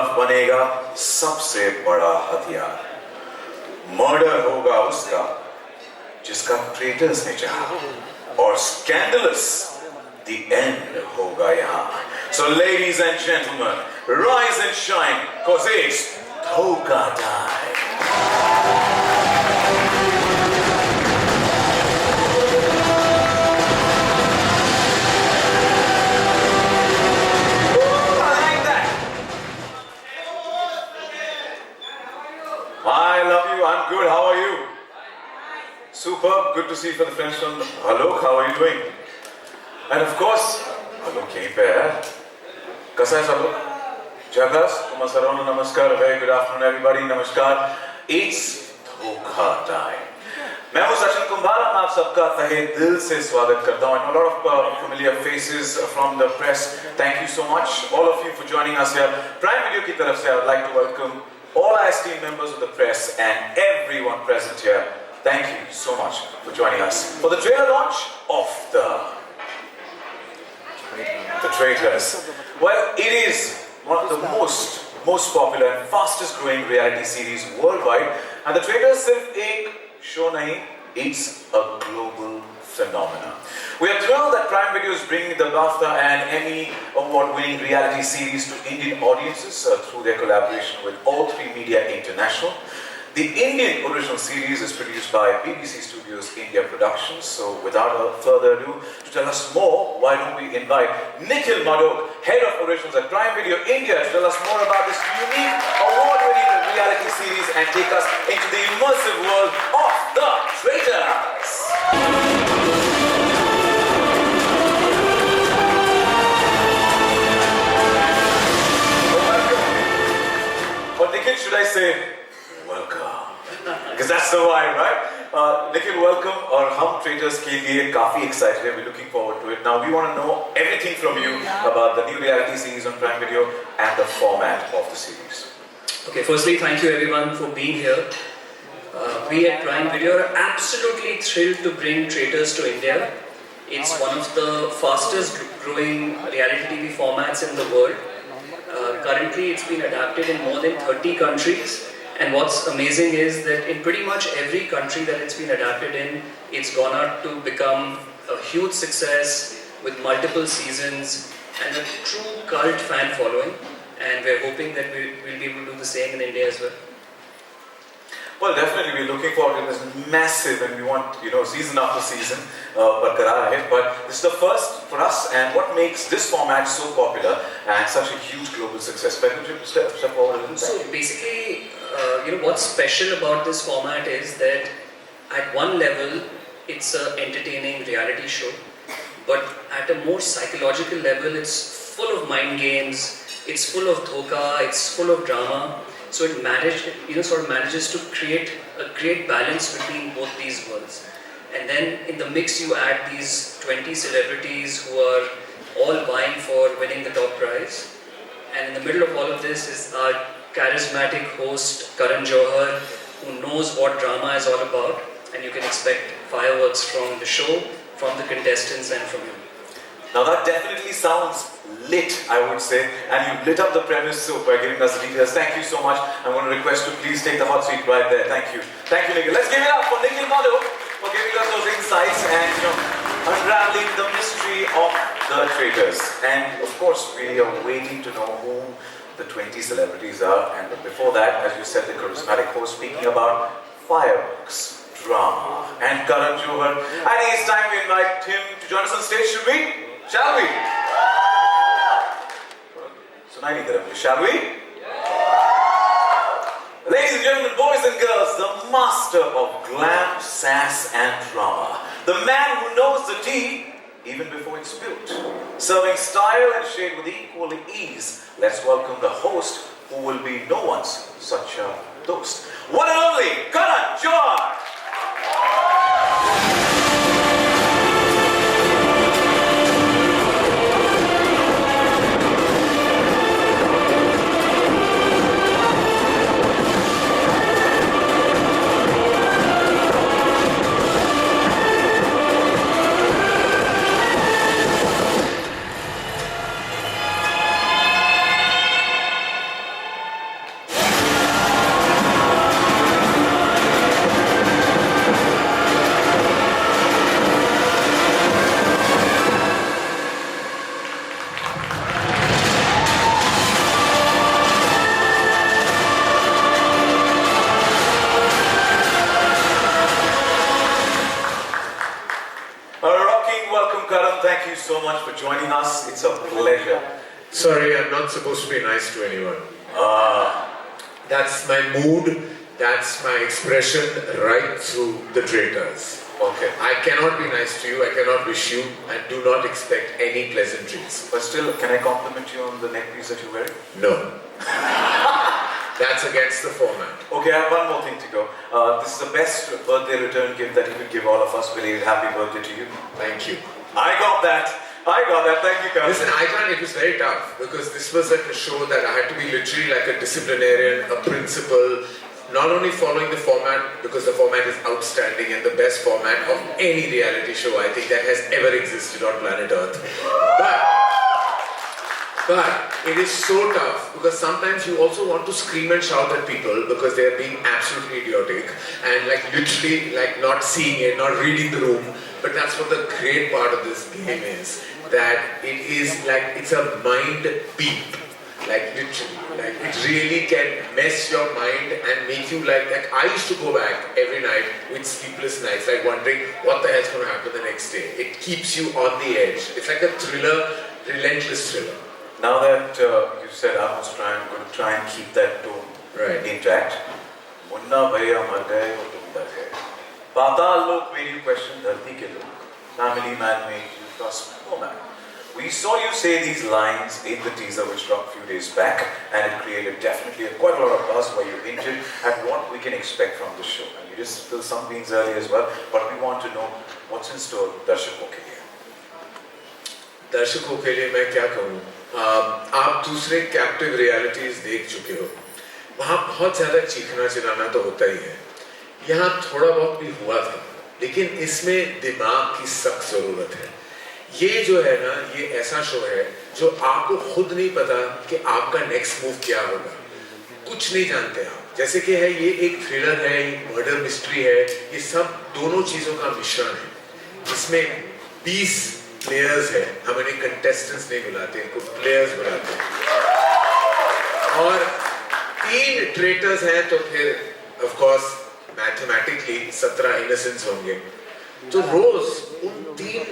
खिलाफ बनेगा सबसे बड़ा हथियार। मर्डर होगा उसका जिसका ट्रेटर्स ने चाहा, और स्कैंडलस the end होगा यहाँ। So ladies and gentlemen, rise and shine, cause it's धोखा time. I love you. I'm good. How are you? Superb. Good to see you for the friends from Hello. How are you doing? And of course, Hello कहीं पे है? कैसा है सब लोग? जगस, कुमार नमस्कार. Very good afternoon, everybody. नमस्कार. It's धोखा time. मैं हूँ सचिन कुंभार. आप सबका तहे दिल से स्वागत करता हूँ. I know a lot of familiar faces from the press. Thank you so much, all of you, for joining us here. Prime Video की तरफ से I would like to welcome all our esteemed members of the press and everyone present here. Thank you so much for joining us for the trailer launch of the Traitors. Well, it is one of the most popular and fastest growing reality series worldwide, and the Traitors सिर्फ एक show नहीं, it's a global phenomenon. We are thrilled that Prime Video is bringing the Raftaar and Emmy award-winning reality series to Indian audiences through their collaboration with All3 Media International. The Indian original series is produced by BBC Studios India Productions. So without further ado, to tell us more, why don't we invite Nikhil, Madhok, Head of Originals at Prime Video India, to tell us more about this unique award-winning reality series and take us into the immersive world of the Traitors. Or Nikhil, should I say, welcome? Because that's the vibe, right? Nikhil, welcome. और हम Traitors के लिए काफी excited हैं. We're looking forward to it. Now we want to know everything from you about the new reality series on Prime Video and the format of the series. Okay, firstly, thank you everyone for being here. We at Prime Video are absolutely thrilled to bring Traitors to India. It's one of the fastest growing reality TV formats in the world. Currently, it's been adapted in more than 30 countries. And what's amazing is that in pretty much every country that it's been adapted in, it's gone out to become a huge success with multiple seasons and a true cult fan following. And we're hoping that we'll be able to do the same in India as well. Well, definitely, we're looking forward to this massive, and we want, season after season, but this is the first for us. And what makes this format so popular and such a huge global success? Could you step forward a little bit? So basically, what's special about this format is that at one level, it's an entertaining reality show, but at a more psychological level, it's full of mind games, it's full of dhoka, it's full of drama. So it manages to create a great balance between both these worlds. And then in the mix, you add these 20 celebrities who are all vying for winning the top prize. And in the middle of all of this is our charismatic host Karan Johar, who knows what drama is all about, and you can expect fireworks from the show, from the contestants and from you. Now that definitely sounds lit, I would say, and you lit up the premise by giving us the details. Thank you so much. I'm going to request to please take the hot seat right there. Thank you. Thank you, Nikhil. Let's give it up for Nikhil Madhok for giving us those insights and unraveling the mystery of the Traitors. And of course, we are waiting to know who the 20 celebrities are. And before that, as you said, the charismatic host speaking about fireworks, drama, and Karan Johar. And it's time we invite him to join us on stage. Should we? Shall we? Shall we? Ladies and gentlemen, boys and girls, the master of glam, sass, and drama. The man who knows the tea even before it's spilled. Serving style and shade with equal ease. Let's welcome the host who will be no one's such a toast. One and only, Karan Johar! joining us. It's a pleasure. Sorry, I'm not supposed to be nice to anyone. That's my mood, that's my expression right through the Traitors. Okay. I cannot be nice to you, I cannot wish you, and do not expect any pleasantries. But still, can I compliment you on the neckpiece that you're wearing? No. That's against the format. Okay, I have one more thing to go. This is the best birthday return gift that you could give all of us. Belated happy birthday to you. Thank you. I got that. Thank you, Karan. Listen, I can't, it was very tough because this was like a show that I had to be literally like a disciplinarian, a principal, not only following the format because the format is outstanding and the best format of any reality show I think that has ever existed on planet Earth. But it is so tough because sometimes you also want to scream and shout at people because they are being absolutely idiotic and like literally like not seeing it, not reading the room. But that's what the great part of this game is, that it is like, it's a mind beep. Like literally, like it really can mess your mind and make you like I used to go back every night with sleepless nights, like wondering what the hell's going to happen the next day. It keeps you on the edge. It's like a thriller, relentless thriller. Now that you said I'm going to try and keep that tone intact. Munna bhaiya mar gaye aur tum dar gaye. Patal log made you question dharti ke log. Family man made you trust no man. We saw you say these lines in the teaser which dropped a few days back, and it created definitely quite a lot of buzz where you hinted at what we can expect from the show. And you just spilled some beans early as well, but we want to know what's in store दर्शकों के लिए. दर्शकों के लिए मैं क्या कहूँ? आप दूसरे कैप्टिव रियलिटीज देख चुके हो. वहाँ बहुत ज़्यादा चीखना चिल्लाना तो होता ही है. यहाँ थोड़ा बहुत भी हुआ था, लेकिन इसमें दिमाग की सख्त ज़रूरत है. ये जो है ना, ये ऐसा शो है जो आपको खुद नहीं पता कि आपका नेक्स्ट मूव क्या होगा. कुछ नहीं जानते आप. जैसे कि है ये एक थ्रिलर है, एक मर्डर मिस्ट्री है, ये सब दोनों चीज़ों का मिश्रण है. इसमें 20 प्लेयर्स है. हम इन्हें कंटेस्टेंट्स नहीं बुलाते, इनको प्लेयर्स बुलाते हैं. और 3 ट्रेटर्स हैं तो फिर ऑफ कोर्स मैथमेटिकली 17 इनोसेंट्स होंगे. तो रोज उन 3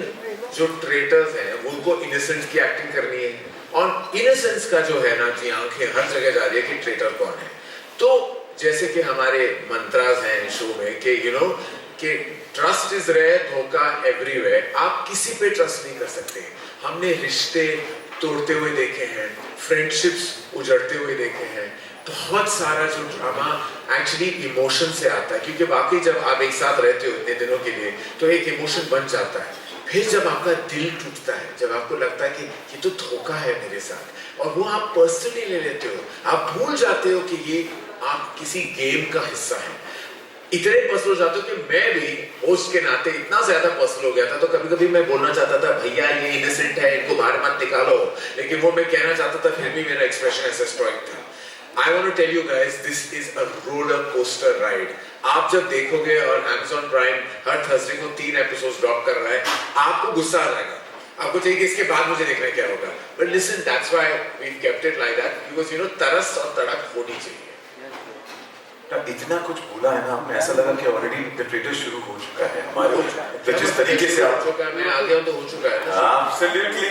जो ट्रेटर्स हैं उनको इनोसेंट की एक्टिंग करनी है. और इनोसेंस का जो है ना, जी आंखें हर जगह जा रही है कि ट्रेटर कौन है. तो जैसे कि हमारे मंत्रास हैं शो में कि यू नो कि ट्रस्ट इज रेयर, धोखा एवरीवेयर. आप किसी पे ट्रस्ट नहीं कर सकते. हमने रिश्ते तोड़ते हुए देखे हैं, फ्रेंडशिप्स उजड़ते हुए देखे हैं. बहुत सारा जो ड्रामा एक्चुअली इमोशन से आता है, क्योंकि वाकई जब आप एक साथ रहते हो इतने दिनों के लिए तो एक इमोशन बन जाता है. फिर जब आपका दिल टूटता है, जब आपको लगता है कि ये तो धोखा है मेरे साथ, और वो आप पर्सनली ले लेते हो, आप भूल जाते हो कि ये आप किसी गेम का हिस्सा है. इतने पर्सनल हो जाते हो कि मैं भी होस्ट के नाते इतना ज्यादा पर्सनल हो गया था. तो कभी कभी मैं बोलना चाहता था भैया ये इनोसेंट है, इनको बाहर मत निकालो, लेकिन वो मैं कहना चाहता था, फिर भी मेरा एक्सप्रेशन ऐसा स्ट्राइक था. I want to tell you guys, this is a roller coaster ride. आप जब देखोगे और Amazon Prime हर थर्सडे को 3 एपिसोड्स ड्रॉप कर रहा है, आपको गुस्सा आ जाएगा. आपको चाहिए कि इसके बाद मुझे देखना क्या होगा. But listen, that's why we've kept it like that, because you know तरस और तड़क होनी चाहिए. इतना कुछ बोला है ना आपने, ऐसा लगा कि ऑलरेडी द ट्रेटर शुरू हो चुका है हमारे. जिस तरीके से आप मैं आ गया हूं तो हो चुका है ना. Absolutely.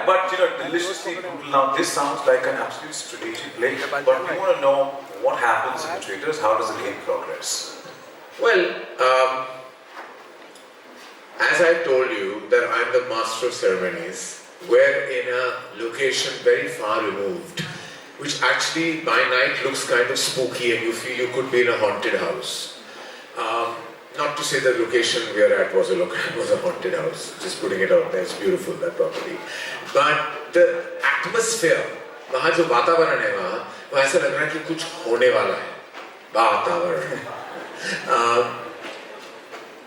But you know, deliciously brutal. Now this sounds like an absolute strategic play, but we want to know what happens in the Traitors. How does the game progress? Well, as I told you that I'm the master of ceremonies. We're in a location very far removed, which actually by night looks kind of spooky and you feel you could be in a haunted house. Not to say the location we are at was a haunted house. Just putting it out there, it's beautiful, that property. But the atmosphere, वहाँ जो वातावरण है वहाँ ऐसा लग रहा है कि कुछ होने वाला है. वातावरण.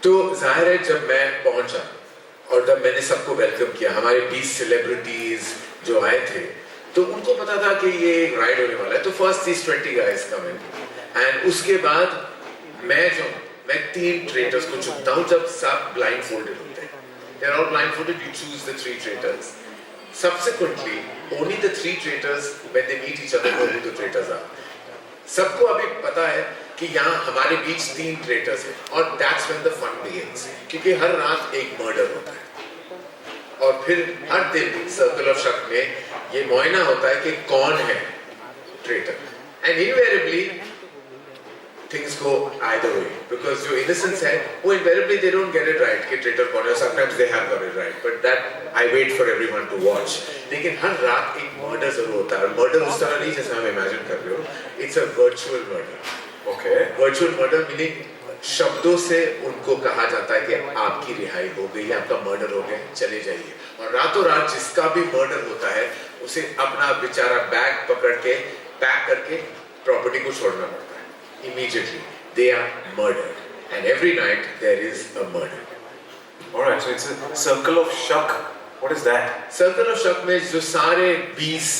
तो जाहिर है जब मैं पहुँचा और जब मैंने सबको वेलकम किया, हमारे 20 सेलिब्रिटीज जो आए थे, तो उनको पता था कि ये एक राइड होने वाला है. तो first these 20 guys come in, and उसके बाद मैं 3 ट्रेटर्स को चुनता हूँ जब सब ब्लाइंड फोल्डेड होते हैं. They are all blindfolded. You choose the 3 traitors. Subsequently, only the 3 traitors, when they meet each other, know who the traitors are. सबको अभी पता है कि यहाँ हमारे बीच 3 traitors हैं, और that's when the fun begins. क्योंकि हर रात एक मर्डर होता है, और फिर हर दिन सर्कल ऑफ शक में ये मुआयना होता है कि कौन है traitor, and invariably things go either way, because जो innocence है वो invariably they don't get it right कि traitor कौन है, sometimes they have got it right, but that I wait for everyone to watch. लेकिन हर रात एक murder जरूर होता है, और murder उस तरह नहीं जैसा हम imagine कर रहे हो, it's a virtual murder. Okay. Virtual murder meaning शब्दों से उनको कहा जाता है कि आपकी रिहाई हो गई है, आपका मर्डर हो गया, चले जाइए, और रातों रात जिसका भी मर्डर होता है उसे अपना बेचारा बैग पकड़ के पैक करके प्रॉपर्टी को छोड़ना पड़ता है. Immediately they are murdered, and every night there is a murder. All right, so it's a circle of shock. What is that? Circle of shock में जो सारे 20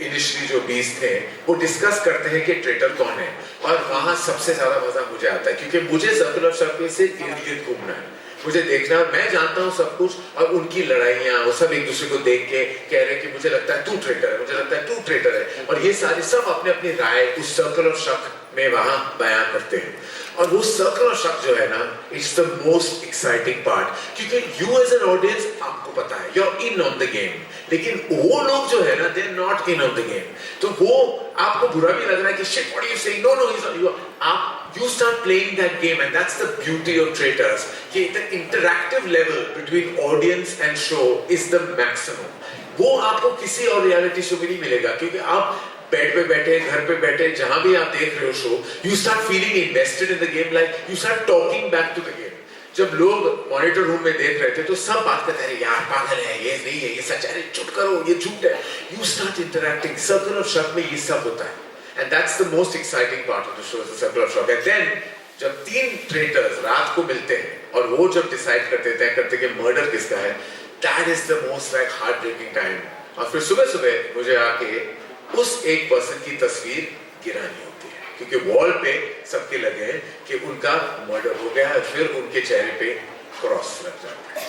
initially जो 20 थे वो डिस्कस करते हैं कि ट्रेटर कौन है, और वहाँ सबसे ज्यादा मजा मुझे आता है क्योंकि मुझे सर्कल ऑफ शक में सिर्फ इर्द-गिर्द घूमना है, मुझे देखना, मैं जानता हूँ सब कुछ, और उनकी लड़ाइयाँ वो सब एक दूसरे को देख के कह रहे हैं कि मुझे लगता है तू ट्रेटर है, मुझे लगता है तू ट्रेटर है, और ये सारे सब अपने अपनी राय उस सर्कल ऑफ शक में वहाँ बयां करते हैं. और वो सर्कल ऑफ शक जो है ना, it's the most exciting part, क्योंकि यू एज एन ऑडियंस आपको पता है you are in on the game, लेकिन वो लोग जो है ना they are not in on the game, तो वो आपको बुरा भी लग रहा है कि shit what are you saying, no no he is not, you आप you start playing that game, and that's the beauty of Traitors, कि the interactive level between audience and show is the maximum. वो आपको किसी और reality show में नहीं मिलेगा, क्योंकि आप बेड पे बैठे, घर पे बैठे, जहां भी आप देख रहे हो show, you start feeling invested in the game, like you start talking back to the game. जब लोग मॉनिटर रूम में देख रहे थे तो सब बात करते हैं यार पागल है, ये नहीं है, ये सच है, चुप करो, ये झूठ है. You start interacting. Circle of शक में ये सब होता है. And that's the most exciting part of the show, is the circle of shock. And then जब 3 traitors रात को मिलते हैं और वो जब डिसाइड करते हैं, तय करते हैं कि मर्डर किसका है, that is the most like heartbreaking time. और फिर सुबह सुबह मुझे आके उस एक पर्सन की तस्वीर गिरानी होती है, क्योंकि वॉल पे सबके लगे हैं कि उनका मर्डर हो गया है, फिर उनके चेहरे पे क्रॉस लग जाता है.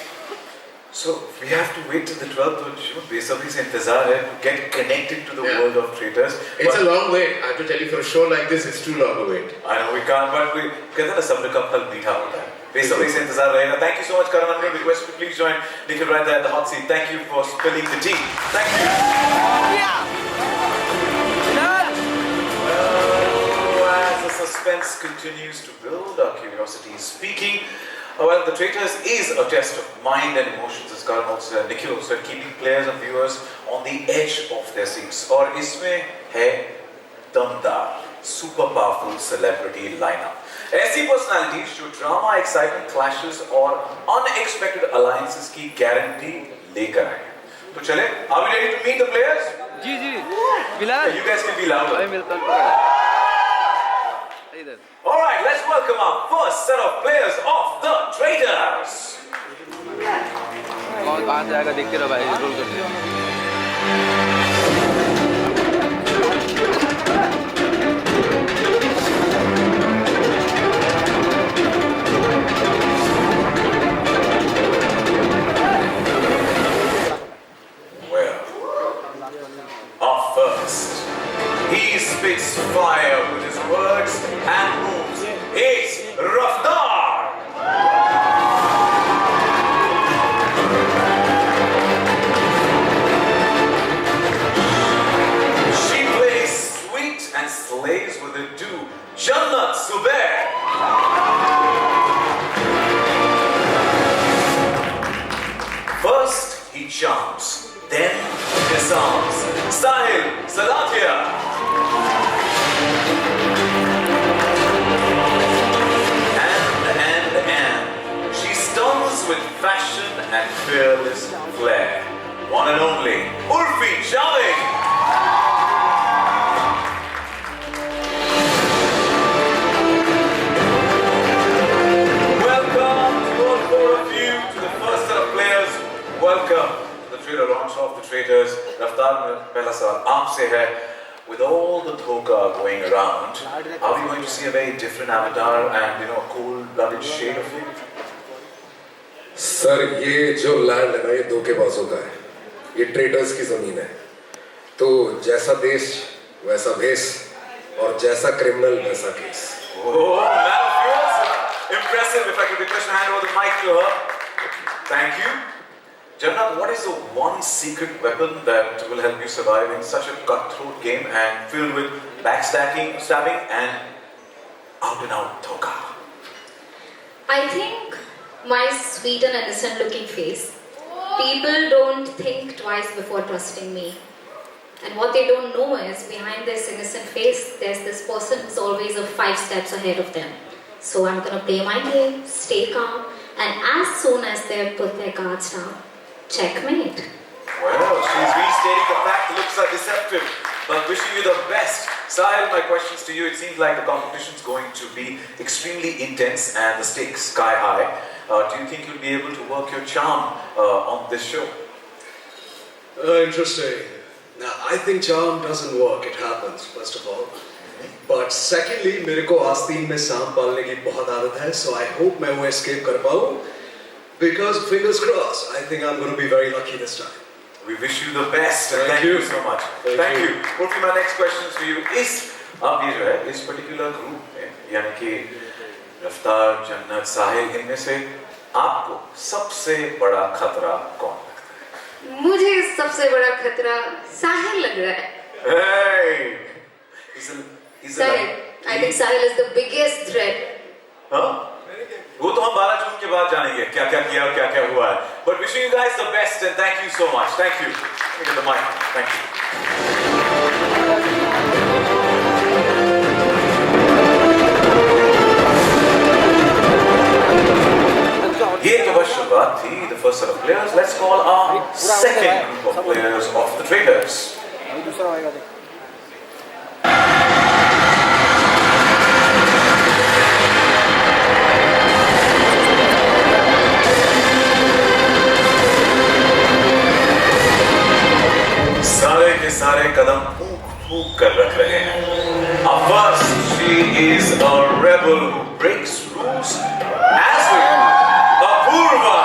So we have to wait till the 12th, which बेसब्री से इंतजार है to get connected to the world of Traitors. It's a long wait. I have to tell you, for a show like this, it's too long a wait. I know we can't, but we कहते हैं ना सब्र का फल मीठा होता है. बेसब्री से इंतजार रहेगा. Thank you so much, Karan. I'm going to request you to please join Nikhil right there at the hot seat. Thank you for spilling the tea. Thank you. As the suspense continues to build, our curiosity is speaking. Well, the Traitors is a test of mind and emotions, as Karan also said, Nikhil also said, keeping players and viewers on the edge of their seats. और इसमें है दमदार, super powerful celebrity lineup. ऐसी personalities जो drama, excitement, clashes और unexpected alliances की guarantee लेकर आए हैं. तो चले, are we ready to meet the players? Ji ji, Bilal. You guys can be louder. अभी मिलता हूँ. All right, let's welcome our first set of players of the Traitors. कौन कहाँ जाएगा देखते रहो भाई, रोल करते हैं. Well, our first, he spits fire with his words and moves. It's Raftaar. She plays sweet and slays with a do. Jannat, Zubair. First he charms, then disarms. Sahil, Salatia. She stuns with fashion and fearless flair. One and only, Uorfi, Javed. Welcome to all 4 of you to the first set of players. Welcome to the trailer launch of the Traitors. Raftaar, पहला सवाल आपसे है. With all the dhoka going around, are we going to see a very different avatar and a cold-blooded shade of you? Sir, ये जो land है ना, ये धोखेबाजों का है. ये ट्रेटर्स की जमीन है. तो जैसा देश वैसा भेष, और जैसा क्रिमिनल वैसा case. Oh, man of yours! Impressive. If I could request to hand over the mic to her. Thank you. Jannat, what is the one secret weapon that will help you survive in such a cutthroat game and filled with backstabbing, stabbing, and out and out thoka? I think my sweet and innocent looking face. People don't think twice before trusting me. And what they don't know is behind this innocent face, there's this person who's always 5 steps ahead of them. So I'm gonna play my game, stay calm, and as soon as they put their cards down, checkmate. Well, she's restating the fact looks are deceptive, but wishing you the best. Sahil, my questions to you, it seems like the competition is going to be extremely intense and the stakes sky high. Do you think you'll be able to work your charm on this show? Interesting. Now, I think charm doesn't work, it happens, first of all. But secondly, मेरे को आस्तीन में सांप पालने की बहुत आदत है, so I hope मैं वो escape कर पाऊँ. Because fingers crossed, I think I'm going to be very lucky this time. We wish you the best. And Thank thank you you so much. Thank you. Uorfi, my next question for you is, अब ये जो है इस particular group में, यानी कि रफ्तार, जन्नत, साहिल, इनमें से आपको सबसे बड़ा खतरा कौन लगता है? मुझे सबसे बड़ा खतरा साहिल लग रहा है. Hey, Sahil, I think Sahil is the biggest threat. हाँ? वो तो हम 12 जून के बाद जानेंगे क्या क्या किया और क्या क्या हुआ है. But wishing you guys the best and thank you so much. Thank you. Let me get the mic. Thank you. ये तो बस शुरुआत थी. The first set of players. Let's call our second group of players of the Traitors. सारे के सारे कदम फूंक कर रख रहे हैं. Up first, she is a rebel who breaks rules as with Apoorva.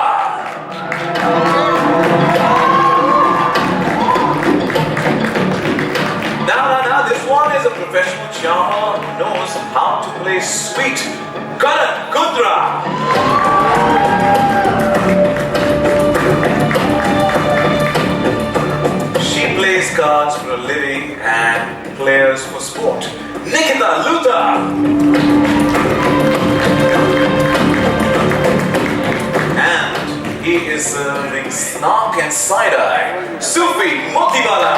Now, this one is a professional charmer who knows how to play sweet. Karan Kundra. Plays cards for a living and players for sport. Nikita Luta. And he is serving snark and side-eye. Sufi Motibala.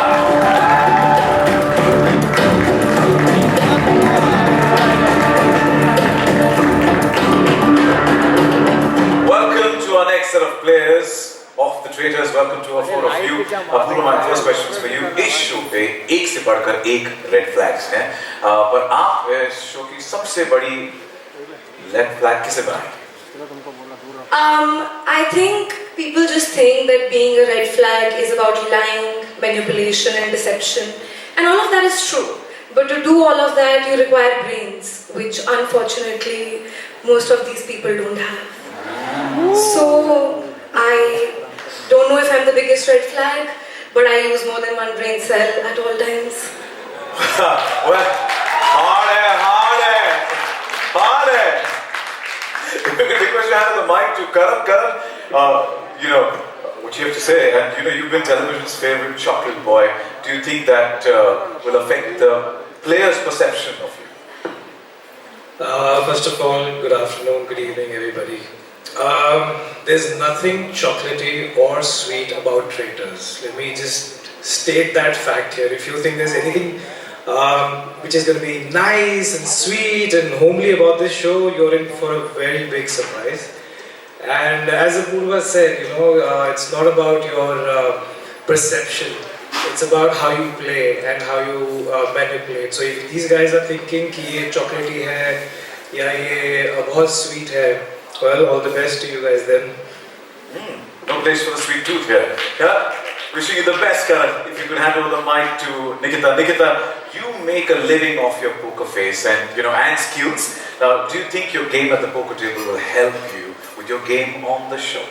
Welcome to our next set of players of the Traitors. Welcome to our 4 of you. Purav, my first question is for you. इस show पे एक से बढ़कर एक red flags हैं, पर आप इस शो की सबसे बड़ी रेड फ्लैग किसे बनाएंगे? I think people just think that being a red flag is about lying, manipulation and deception, and all of that is true. But to do all of that, you require brains, which unfortunately most of these people don't have. So I don't know if I'm the biggest red flag, but I use more than one brain cell at all times. Well, hard hai. If you could request your hand on the mic to Karan, you know what you have to say, and you know you've been television's favorite chocolate boy. Do you think that will affect the players' perception of you? First of all, good afternoon, good evening, everybody. There's nothing chocolatey or sweet about Traitors. Let me just state that fact here. If you think there's anything which is going to be nice and sweet and homely about this show, you're in for a very big surprise. And as Apoorva said, you know, it's not about your perception. It's about how you play and how you manipulate. So if these guys are thinking कि ये chocolatey है या ये बहुत sweet है, well, all the best to you guys then. No place for the sweet tooth here. Yeah? Wishing you the best, Karan. If you could hand over the mic to Nikita. Nikita, you make a living off your poker face and skills. Do you think your game at the poker table will help you with your game on the show?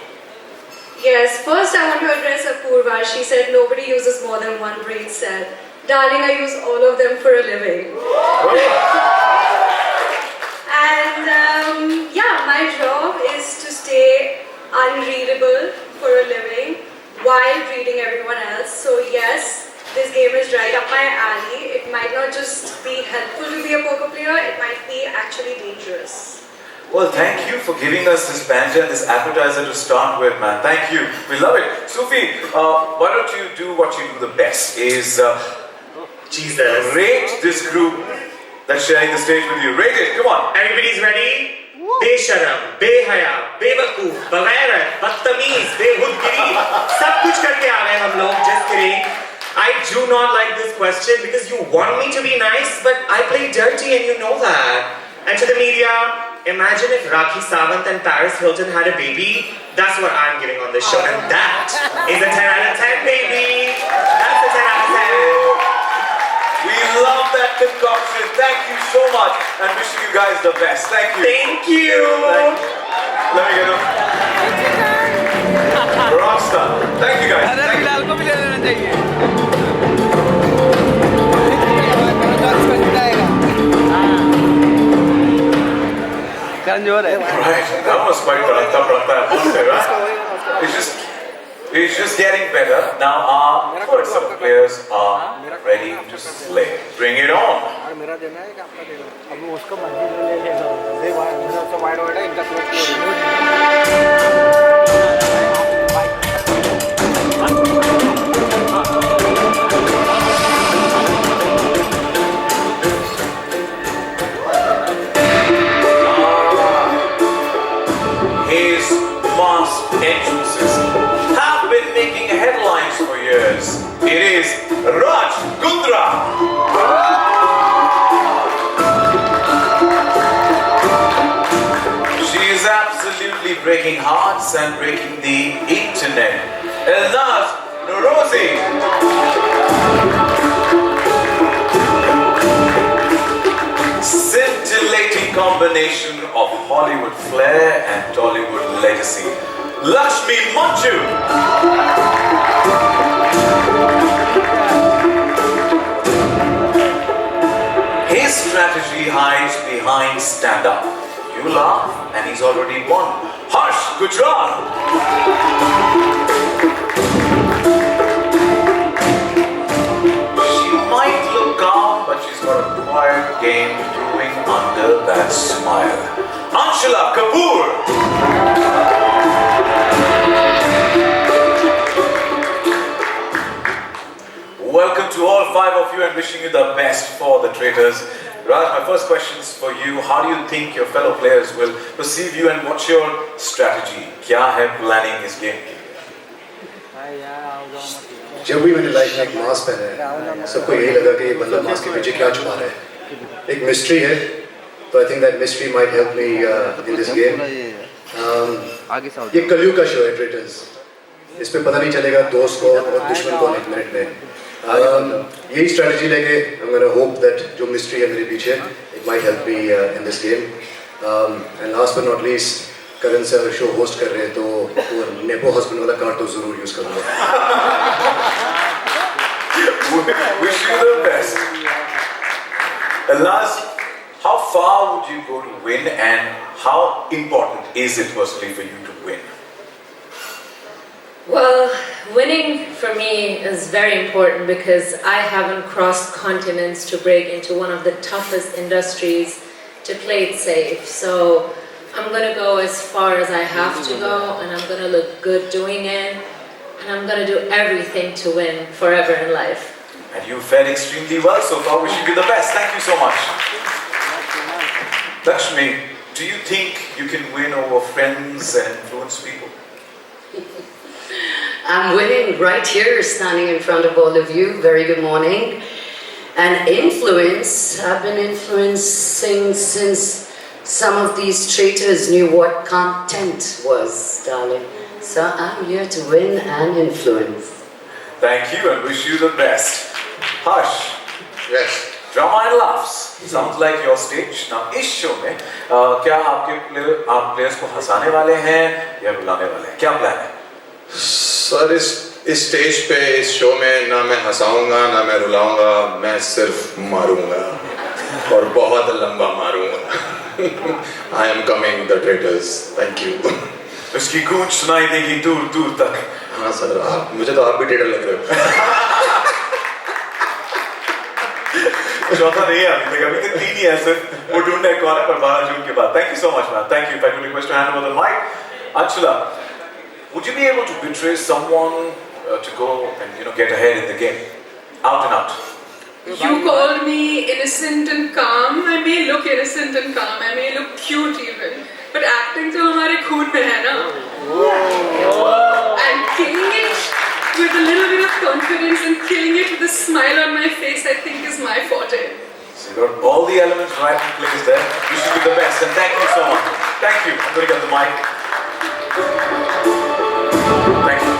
Yes, first I want to address Apoorva. She said nobody uses more than one brain cell. Darling, I use all of them for a living. And yeah, my job is to stay unreadable for a living while reading everyone else. So yes, this game is right up my alley. It might not just be helpful to be a poker player, it might be actually dangerous. Well, thank you for giving us this banter and this appetizer to start with, man. Thank you. We love it. Sufi, why don't you do what you do the best, is Jesus. rate this group that's sharing the stage with you. Rate it, come on. Everybody's ready? बेशरम, बेहया, बेवकूफ, बगैरत, बदतमीज, बेहुदगिरी, सब कुछ करके आ रहे हैं हम लोग. Just kidding. I do not like this question because you want me to be nice, but I play dirty and you know that. And to the media, imagine if Rakhi Sawant and Paris Hilton had a baby. That's what I'm giving on this show, and that is a 10 out of 10, baby. That's a 10 out of 10. We love that concoction. Thank you so much and wishing you guys the best. Thank you. Thank you. Let me get him. Rockstar. Thank you guys. अरे Thank you. Bilal को भी ले लेना चाहिए. करण जोहर है. Right. That was quite it's just getting better. Now our third set of players are ready to slay. Bring it on. मेरा देना है कि आपका देना. अब वो उसको मर्जी ले लेगा. दे वाइड मेरा तो वाइड वाइड है इनका His masked entrances have been making headlines for years. It is Kundrra. She is absolutely breaking hearts and breaking the internet. Elnaaz, Norouzi. Scintillating combination of Hollywood flair and Tollywood legacy. Lakshmi, Manchu. His strategy hides behind stand-up. You laugh and he's already won. Gujral. She might look calm, but she's got a quiet game brewing under that smile. Anshula, Kapoor. Welcome to all five of you and wishing you the best for the Traitors. Raj, my first question is for you. How do you think your fellow players will perceive you and what's your strategy? क्या है planning इस game की? जब भी मैंने life में एक mask पहना है, सबको यही लगा कि ये बंदा मास्क के पीछे क्या छुपा रहा है. एक मिस्ट्री है, तो I think that mystery might help me in this game. ये कलयुग का शो है ट्रेटर्स. इस पे पता नहीं चलेगा दोस्त कौन और दुश्मन कौन एक मिनट में. यही स्ट्रेटजी लेके I'm gonna hope that जो मिस्ट्री है मेरे पीछे, it might help me in this game. And last but not least, Karan sir show host कर रहे हैं तो वो नेपो हस्बैंड वाला कार्ड तो जरूर यूज करूँगा. Wish you the best. Elnaaz, how far would you go to win and how important is it personally for you to win? Well, winning for me is very important because I haven't crossed continents to break into one of the toughest industries to play it safe. So I'm going to go as far as I have to go and I'm going to look good doing it and I'm going to do everything to win forever in life. And you fared extremely well so far. Wishing you the best. Thank you so much. Lakshmi, do you think you can win over friends and influence people? I'm winning right here, standing in front of all of you. Very good morning. And influence, I've been influencing since some of these traitors knew what content was, darling. So I'm here to win and influence. Thank you and wish you the best. Harsh. Yes. Drama and laughs. Sounds like your stage. Now, इस show में क्या आप players को हंसाने वाले हैं या रुलाने वाले हैं? क्या plan है? सर इस स्टेज पे इस शो में ना मैं हंसाऊंगा ना मैं रुलाऊंगा, मैं सिर्फ मारूंगा और बहुत लंबा मारूंगा. I am coming, the traitors. Thank you. उसकी गूंज सुनाई देगी दूर दूर तक. हाँ सर, मुझे तो आप भी ट्रेटर लग रहे हो। चौथा नहीं है अभी तक, अभी तक 3 ही है सिर्फ, वो ढूंढने कौन है, पर 12 जून के बाद। Thank you so much, man. Thank you. If I could request to hand over the mic, Anshula, would you be able to betray someone to go and get ahead in the game, out and out? You called me innocent and calm. I may look innocent and calm. I may look cute even, but acting तो हमारे खून में है ना. And killing it with a little bit of confidence and killing it with a smile on my face, I think is my forte. So you got all the elements right in place there. You should be the best, and thank you so much. Thank you. I'm going to get the mic. Thank you.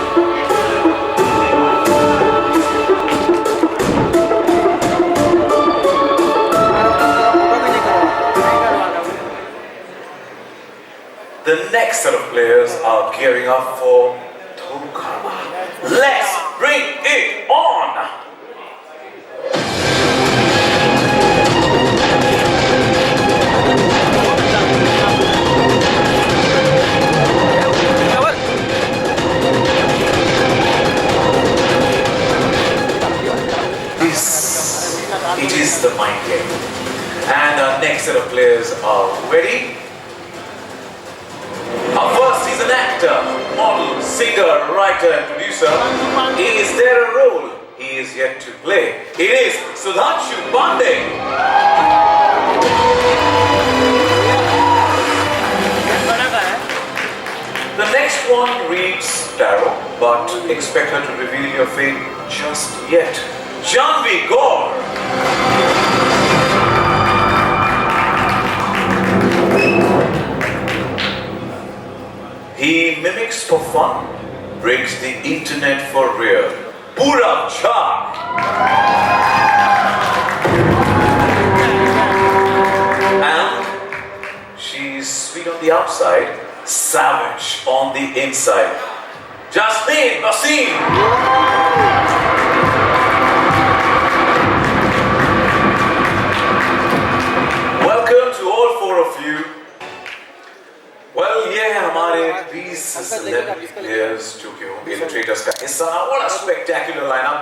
The next set of players are gearing up for Dhokha. Let's bring it on! It is the mind game. And our next set of players are ready. Up first, he's an actor, model, singer, writer and producer. Is there a role he is yet to play? It is Sudhanshu Pandey. The next one reads tarot, but expect her to reveal your fate just yet. Janvi, Gaur. He mimics for fun, breaks the internet for real. Purav. And she's sweet on the outside, savage on the inside. Jasmine, Bhasin. Welcome to all 4 of you. Well, ये है हमारे 20 celebrity players जो कि होंगे traitors का हिस्सा। What a spectacular lineup!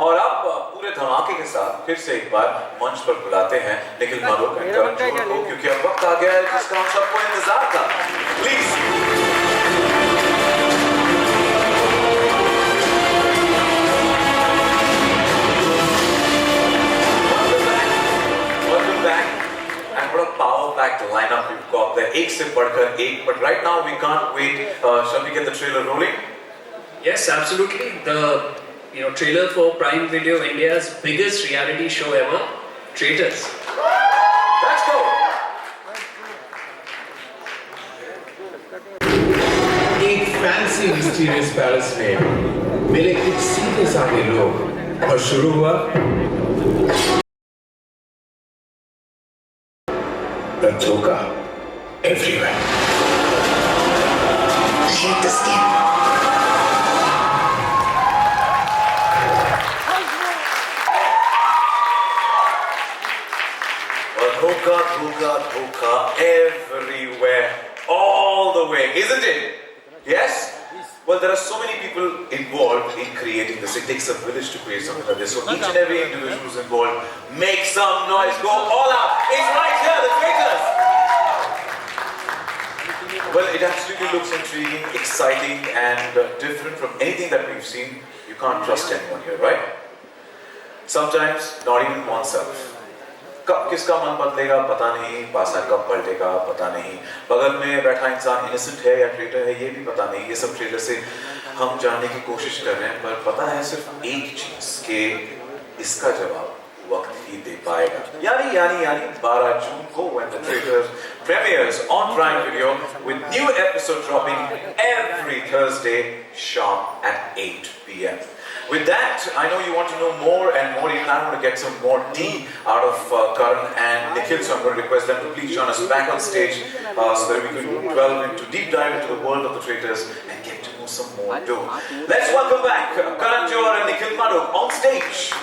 और अब पूरे धमाके के साथ फिर से एक बार मंच पर बुलाते हैं निखिल, माधोक और करण जोहर को, क्योंकि अब वक्त आ गया है जिसका हम सबको इंतजार था। Please packed lineup we've got there, एक से बढ़कर एक, but right now we can't wait. Shall we get the trailer rolling? Yes, absolutely. The trailer for Prime Video India's biggest reality show ever, Traitors. Let's go. एक fancy mysterious palace में मेरे कुछ सीधे साधे लोग, और शुरू हुआ the Dhokha everywhere. I hate this game. Well, Dhokha everywhere, all the way, isn't it? Yes? Well, there are so many people involved in creating this. It takes a village to create something like this. So each and every individual who's involved, make some noise, go all out. It's right here, the Traitors. Well, it absolutely looks intriguing, exciting, and different from anything that we've seen. You can't trust anyone here, right? Sometimes, not even oneself. कब किसका मन बदलेगा पता नहीं, पासा कब पलटेगा पता नहीं, बगल में बैठा इंसान इनोसेंट है या ट्रेटर है ये भी पता नहीं। ये सब ट्रेलर से हम जानने की कोशिश कर रहे हैं, पर पता है सिर्फ एक चीज कि इसका जवाब वक्त ही दे पाएगा। यानी 12 जून को when the Traitors premieres on Prime Video with new episode dropping every Thursday sharp at 8 p.m. With that, I know you want to know more and more. Even I want to get some more tea out of Karan and Nikhil, so I'm going to request them to please join us back on stage so that we can delve into deep dive into the world of the Traitors and get to know some more too. Let's welcome back Karan Johar and Nikhil Madhok on stage.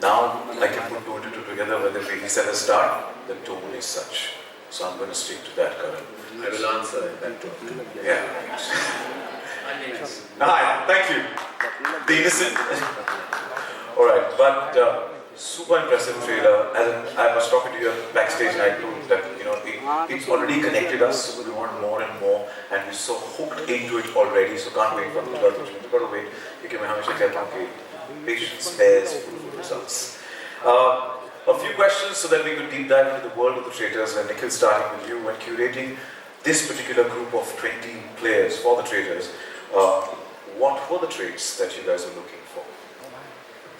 Now I can put two and two together when the way he said at the start, the tone is such. So I'm going to stick to that, Karan. I will answer in that tone. Yeah. Hi, thank you. The innocent. Alright, but super impressive trailer. As I was talking to you backstage and I told that, it's already connected us, so we want more and more, and we're so hooked into it already, so can't wait for the third one. You've got to wait. You can patience bears fruitful results. A few questions so that we could deep dive into the world of the Traitors, and Nikhil, starting with you, when curating this particular group of 20 players for the Traitors, what were the traits that you guys were looking for?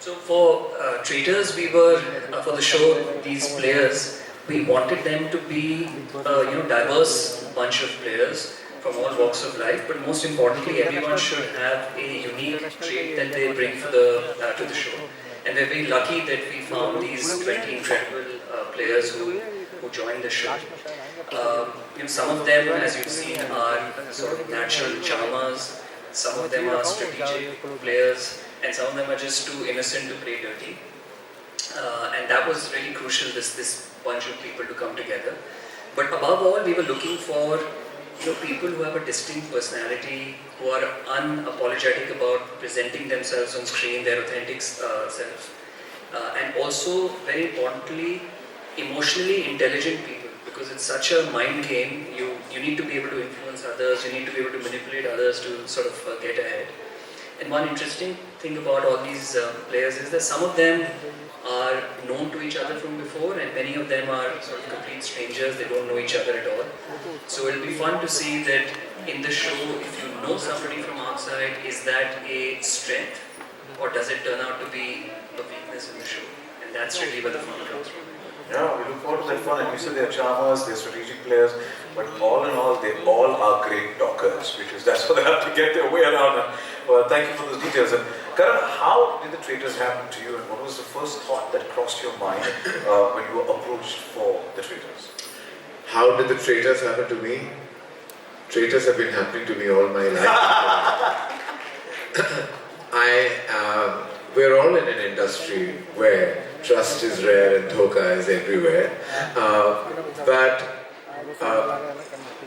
So for Traitors, we were, for the show, these players, we wanted them to be a diverse bunch of players from all walks of life, but most importantly, everyone should have a unique trait that they bring to the show. And we're very lucky that we found these 20 incredible players who joined the show. Some of them, as you've seen, are sort of natural charmers, some of them are strategic players, and some of them are just too innocent to play dirty. And that was really crucial, this bunch of people to come together. But above all, we were looking for people who have a distinct personality, who are unapologetic about presenting themselves on screen, their authentic self. And also, very importantly, emotionally intelligent people, because it's such a mind game. You need to be able to influence others, you need to be able to manipulate others to sort of get ahead. And one interesting thing about all these players is that some of them are known to each other from before, and many of them are sort of complete strangers, they don't know each other at all. So it'll be fun to see that in the show, if you know somebody from outside, is that a strength, or does it turn out to be a weakness in the show? And that's really where the fun comes from. Yeah, we look forward to that fun, and you said they're charmers, they're strategic players, but all in all, they all are great talkers, because that's what they have to get their way around. And, well, thank you for those details. And Karan, how did the Traitors happen to you, and what was the first thought that crossed your mind when you were approached for the Traitors? How did the Traitors happen to me? Traitors have been happening to me all my life. We're all in an industry where trust is rare and dhoka is everywhere. But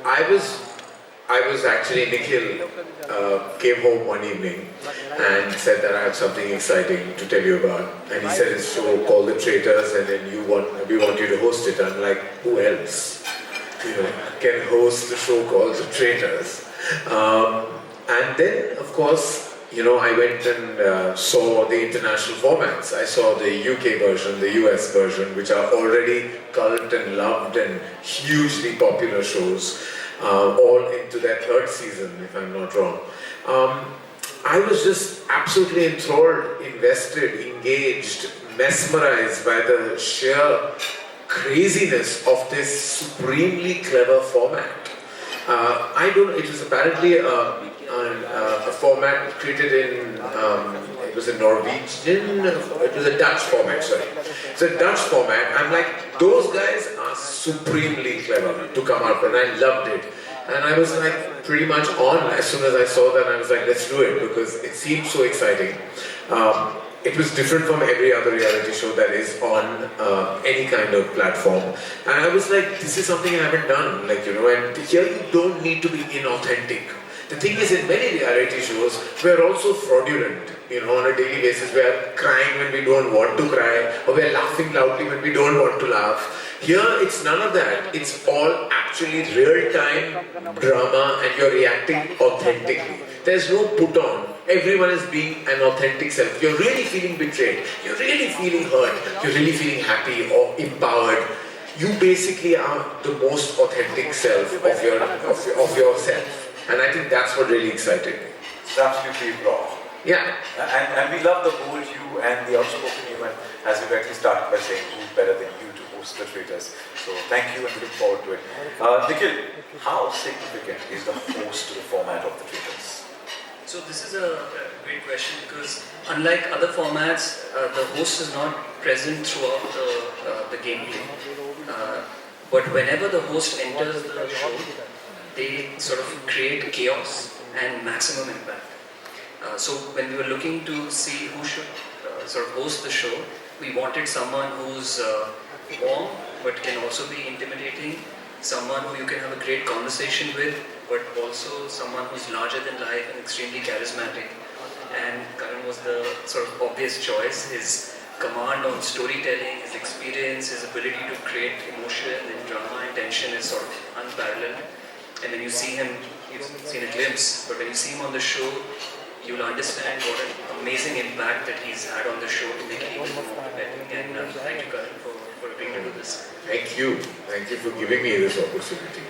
I was actually, Nikhil came home one evening and said that I have something exciting to tell you about. And he said his show called The Traitors, and then we want you to host it. I'm like, who else can host a show called The Traitors? And then, of course, I went and saw the international formats. I saw the UK version, the US version, which are already cult and loved and hugely popular shows, all into their third season, if I'm not wrong. I was just absolutely enthralled, invested, engaged, mesmerized by the sheer craziness of this supremely clever format. It was apparently a format created in, it was a Norwegian, it was a Dutch format, sorry. It's a Dutch format. I'm like, those guys are supremely clever to come up, and I loved it. And I was like pretty much on as soon as I saw that. I was like, let's do it, because it seemed so exciting. It was different from every other reality show that is on any kind of platform. And I was like, this is something I haven't done, and here you don't need to be inauthentic. The thing is, in many reality shows, we're also fraudulent, on a daily basis. We're crying when we don't want to cry, or we're laughing loudly when we don't want to laugh. Here, it's none of that. It's all actually real-time drama, and you're reacting authentically. There's no put on. Everyone is being an authentic self. You're really feeling betrayed. You're really feeling hurt. You're really feeling happy or empowered. You basically are the most authentic self of yourself. And I think that's what really excited me. It's absolutely raw. Yeah. And we love the bold you and the outspoken you, and as you rightly started by saying, who's better than you to host the Traitors. So thank you, and we look forward to it. Nikhil, how significant is the host to the format of the Traitors? So this is a great question, because unlike other formats, the host is not present throughout the gameplay. But whenever the host enters the show, they sort of create chaos and maximum impact. So when we were looking to see who should sort of host the show, We wanted someone who's warm but can also be intimidating, someone who you can have a great conversation with, but also someone who's larger than life and extremely charismatic. And Karan was the sort of obvious choice. His command on storytelling, his experience, his ability to create emotion and drama and tension is sort of unparalleled. And when you see him, you've seen a glimpse, but when you see him on the show, you'll understand what an amazing impact that he's had on the show to make it even more compelling. And thank you, Karan, for agreeing to do this. Thank you for giving me this opportunity.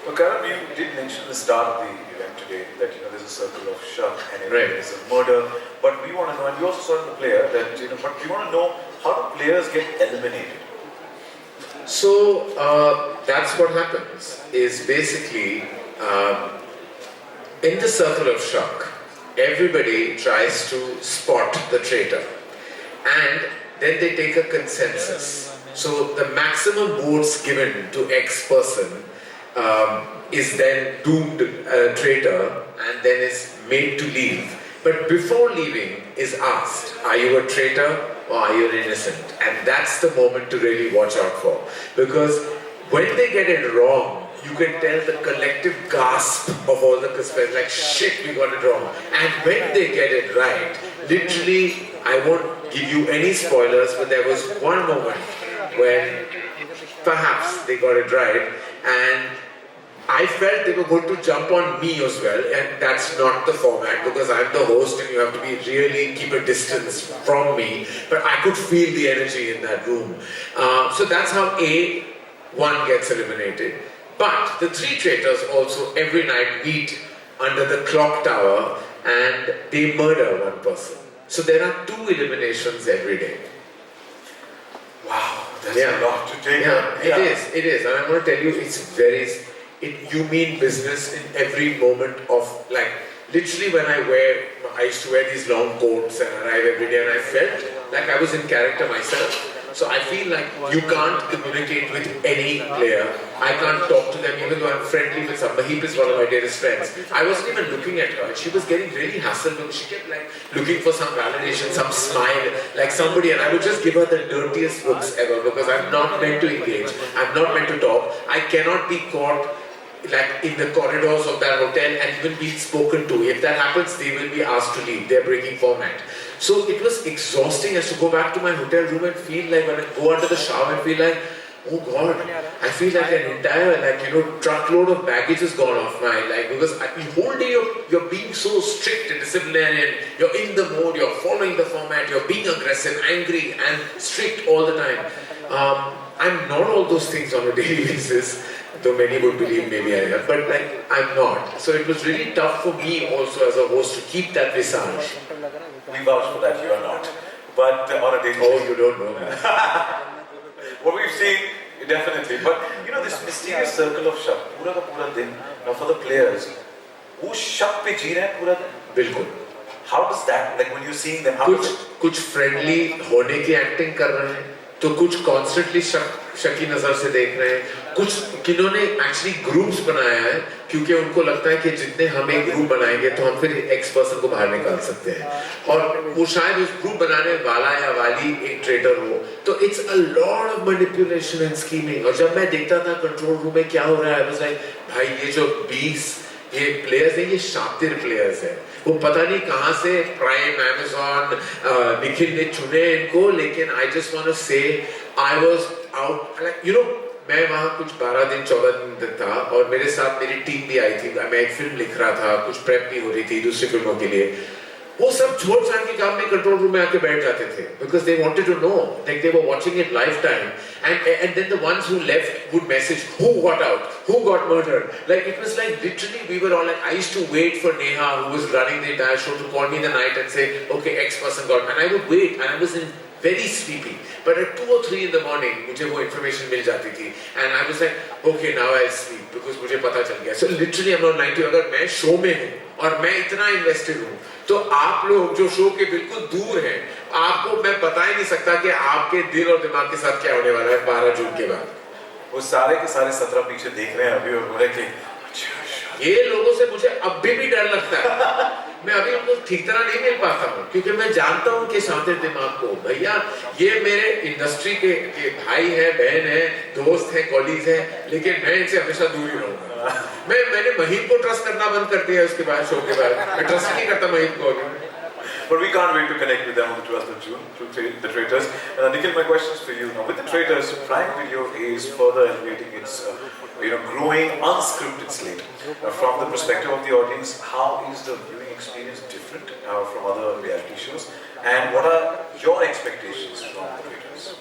Well, Karan, you did mention at the start of the event today that there's a circle of shock and there's a murder. But we want to know, and we also saw in the player that but we want to know how do players get eliminated. So that's what happens. Is basically in the circle of shock, everybody tries to spot the traitor, and then they take a consensus. So the maximum votes given to X person is then doomed traitor and then is made to leave. But before leaving is asked, are you a traitor or are you innocent? And that's the moment to really watch out for. Because when they get it wrong, you can tell the collective gasp of all the conspirators, like shit, we got it wrong. And when they get it right, literally, I won't give you any spoilers, but there was one moment when perhaps they got it right, and I felt they were going to jump on me as well, and that's not the format because I'm the host and you have to be really keep a distance from me, but I could feel the energy in that room. So that's how one gets eliminated. But the three traitors also every night meet under the clock tower and they murder one person. So there are 2 eliminations every day. Wow, that's a lot to take. It is. And I'm going to tell you, you mean business in every moment of, like, literally when I used to wear these long coats and arrive every day and I felt like I was in character myself. So I feel like you can't communicate with any player. I can't talk to them even though I'm friendly with some. Maheep is one of my dearest friends. I wasn't even looking at her. She was getting really hassled because she kept like looking for some validation, some smile, like somebody, and I would just give her the dirtiest looks ever because I'm not meant to engage. I'm not meant to talk. I cannot be caught like in the corridors of that hotel and even being spoken to. If that happens, they will be asked to leave. They're breaking format. So it was exhausting as to go back to my hotel room and feel like when I go under the shower and feel like, oh God, I feel like an entire truckload of baggage has gone off my life because the whole day you're being so strict and disciplinarian, you're in the mode, you're following the format, you're being aggressive, angry and strict all the time. I'm not all those things on a daily basis, though many would believe maybe I am, but I'm not. So it was really tough for me also as a host to keep that visage. We vouch for that, you are not. But on a daily basis. Oh, you don't know. What we've seen, definitely. But this mysterious circle of shak, पूरा का पूरा दिन, now for the players, वो शक पे जी रहे हैं पूरा दिन? बिल्कुल. How does that, like when you're seeing them, कुछ friendly होने की acting कर रहे हैं, तो कुछ constantly शकी नजर से देख रहे हैं, कुछ किन्होंने actually groups बनाया है, क्योंकि उनको लगता है कि जितने हम एक group बनाएंगे तो हम फिर X person को बाहर निकाल सकते हैं, और वो शायद उस group बनाने वाला या वाली एक traitor हो, तो it's a lot of manipulation and scheming. और जब मैं देखता था control room में क्या हो रहा है, I was like, भाई ये जो 20 ये players हैं, ये शातिर players हैं, वो पता नहीं कहाँ से Prime, Amazon, निखिल ने चुने इनको, लेकिन I just want to say I was out, like मैं वहाँ कुछ 12 दिन 14 दिन था और मेरे साथ मेरी टीम भी आई थी, मैं एक फिल्म लिख रहा था, कुछ प्रेप भी हो रही थी दूसरी फिल्मों के लिए, वो सब छोड़ छाड़ के काम में कंट्रोल रूम में आके बैठ जाते थे because they wanted to know, like they were watching it lifetime, and then the ones who left would message who got out, who got murdered, like it was like literally we were all like, I used to wait for Neha who was running the entire show to call me in the night and say okay X person got, and I would wait and I was very sleepy, but at 2 or 3 in the morning मुझे वो information मिल जाती थी and I was like okay now I'll sleep because मुझे पता चल गया. So literally I'm not lying to you, अगर मैं शो में हूँ और मैं इतना invested हूँ तो आप लोग जो शो के बिल्कुल दूर हैं आपको मैं बता ही नहीं सकता कि आपके दिल और दिमाग के साथ क्या होने वाला है 12 जून के बाद. वो सारे के सारे 17 पीछे देख रहे हैं अभी और बोले कि ये लोगों से मुझे अब भी डर लगता है मैं अभी उनको ठीक तरह नहीं मिल पाता हूँ क्योंकि मैं जानता हूँ कि शातिर दिमाग को भैया ये मेरे इंडस्ट्री के भाई हैं, बहन हैं, दोस्त हैं, कॉलीग हैं, लेकिन मैं इनसे हमेशा दूर ही रहूंगा। मैंने महीप को ट्रस्ट करना बंद कर दिया उसके बाद, शो के बाद मैं ट्रस्ट नहीं करता महीप को अभी। But we can't wait to connect with them on the 12th of June through the Traitors. Nikhil, my question is for you now. With the Traitors, Prime Video is further elevating its, growing unscripted slate. From the perspective of the audience, how is the viewing experience different from other reality shows? And what are your expectations from the Traitors?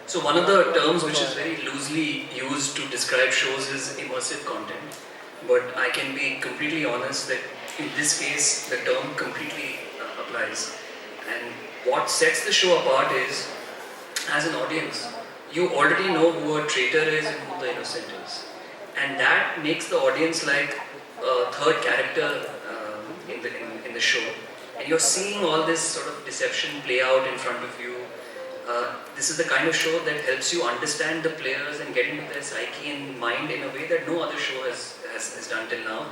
So one of the terms which is very loosely used to describe shows is immersive content. But I can be completely honest that in this case, the term completely applies. And what sets the show apart is, as an audience, you already know who a traitor is and who the innocent is. And that makes the audience like a third character in the show. And you're seeing all this sort of deception play out in front of you. This is the kind of show that helps you understand the players and get into their psyche and mind in a way that no other show has done till now.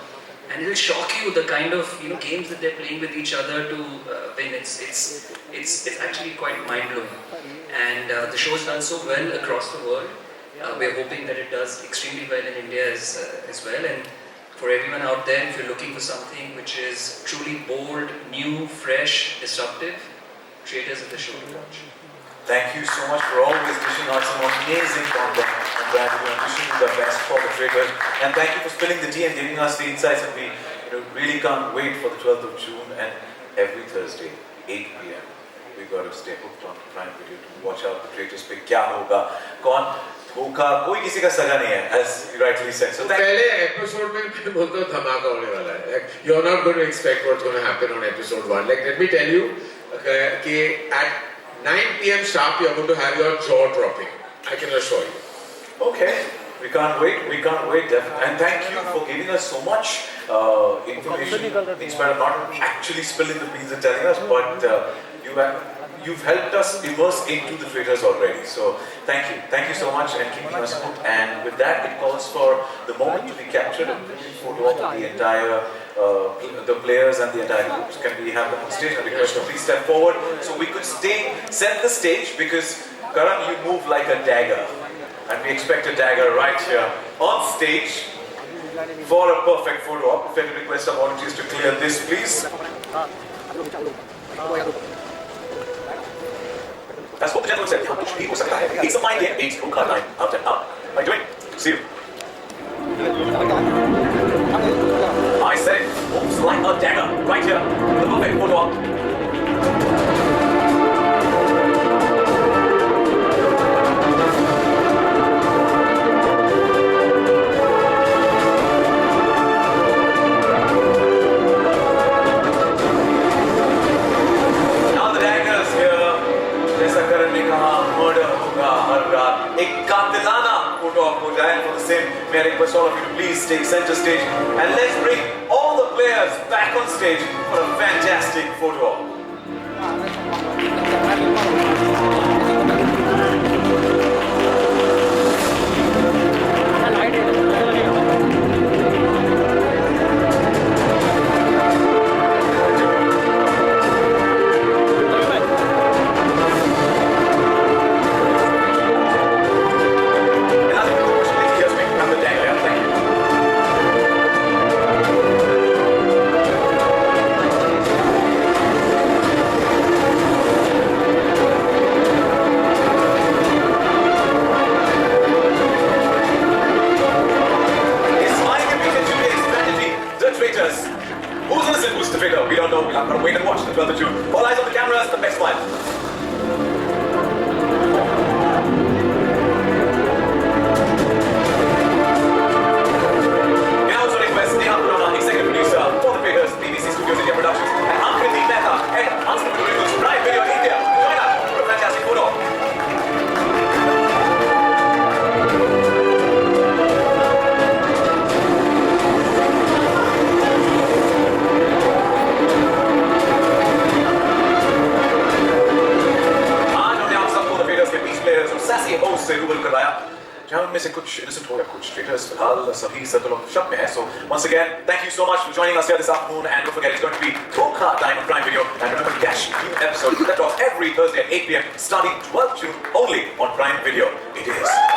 And it will shock you the kind of games that they're playing with each other to win. It's actually quite mind blowing. And the show is done so well across the world. We're hoping that it does extremely well in India as well. And for everyone out there, if you're looking for something which is truly bold, new, fresh, disruptive, Traitors is the show to watch. Thank you so much for always dishing out some amazing content and Prime Video, and wishing you the best for the Traitors. And thank you for spilling the tea and giving us the insights. And we really can't wait for the 12th of June and every Thursday, 8 p.m. We've got to stay hooked on Prime Video to watch out the Traitors पे क्या होगा, कौन धोखा, कोई किसी का सगा नहीं है, as you rightly said. So पहले एपिसोड में मैं बोलता हूँ धमाका होने वाला है. Like, you're not going to expect what's going to happen on episode 1. Like, let me tell you कि at 9 p.m. sharp, you're going to have your jaw dropping. I can assure you. Okay, we can't wait. We can't wait. Definitely. And thank you for giving us so much information, in spite of not actually spilling the beans and telling us, but you've helped us immerse into the Traitors already. So thank you so much, and keeping us hooked. And with that, it calls for the moment to be captured and photo of the entire. The players and the entire groups. Can we have them on stage? I request you please step forward so we could set the stage, because Karan, you move like a dagger, and we expect a dagger right here on stage for a perfect photo op. If I could request our volunteers to clear this, please. That's what the gentleman said. It's a mind game. It's a card line. Out and up. How are you doing? See you. I said it, moves like a dagger, right here, the perfect photo op. Now the dagger is here, जैसा करण ने कहा, murder होगा हर रात, एक कातिलाना photo op हो जाए. For the same, may I request all of you to please take center stage and let's bring all the players back on stage for a fantastic photo op. जहाँ उनमें से कुछ innocent हो या कुछ traitors, फिलहाल सभी सर्कल ऑफ शक में है. So once again, thank you so much for joining us here this afternoon, and don't forget it's going to be Dhokha time on Prime Video, and remember to catch new episodes that drop every Thursday at 8 p.m. starting 12 June only on Prime Video. It is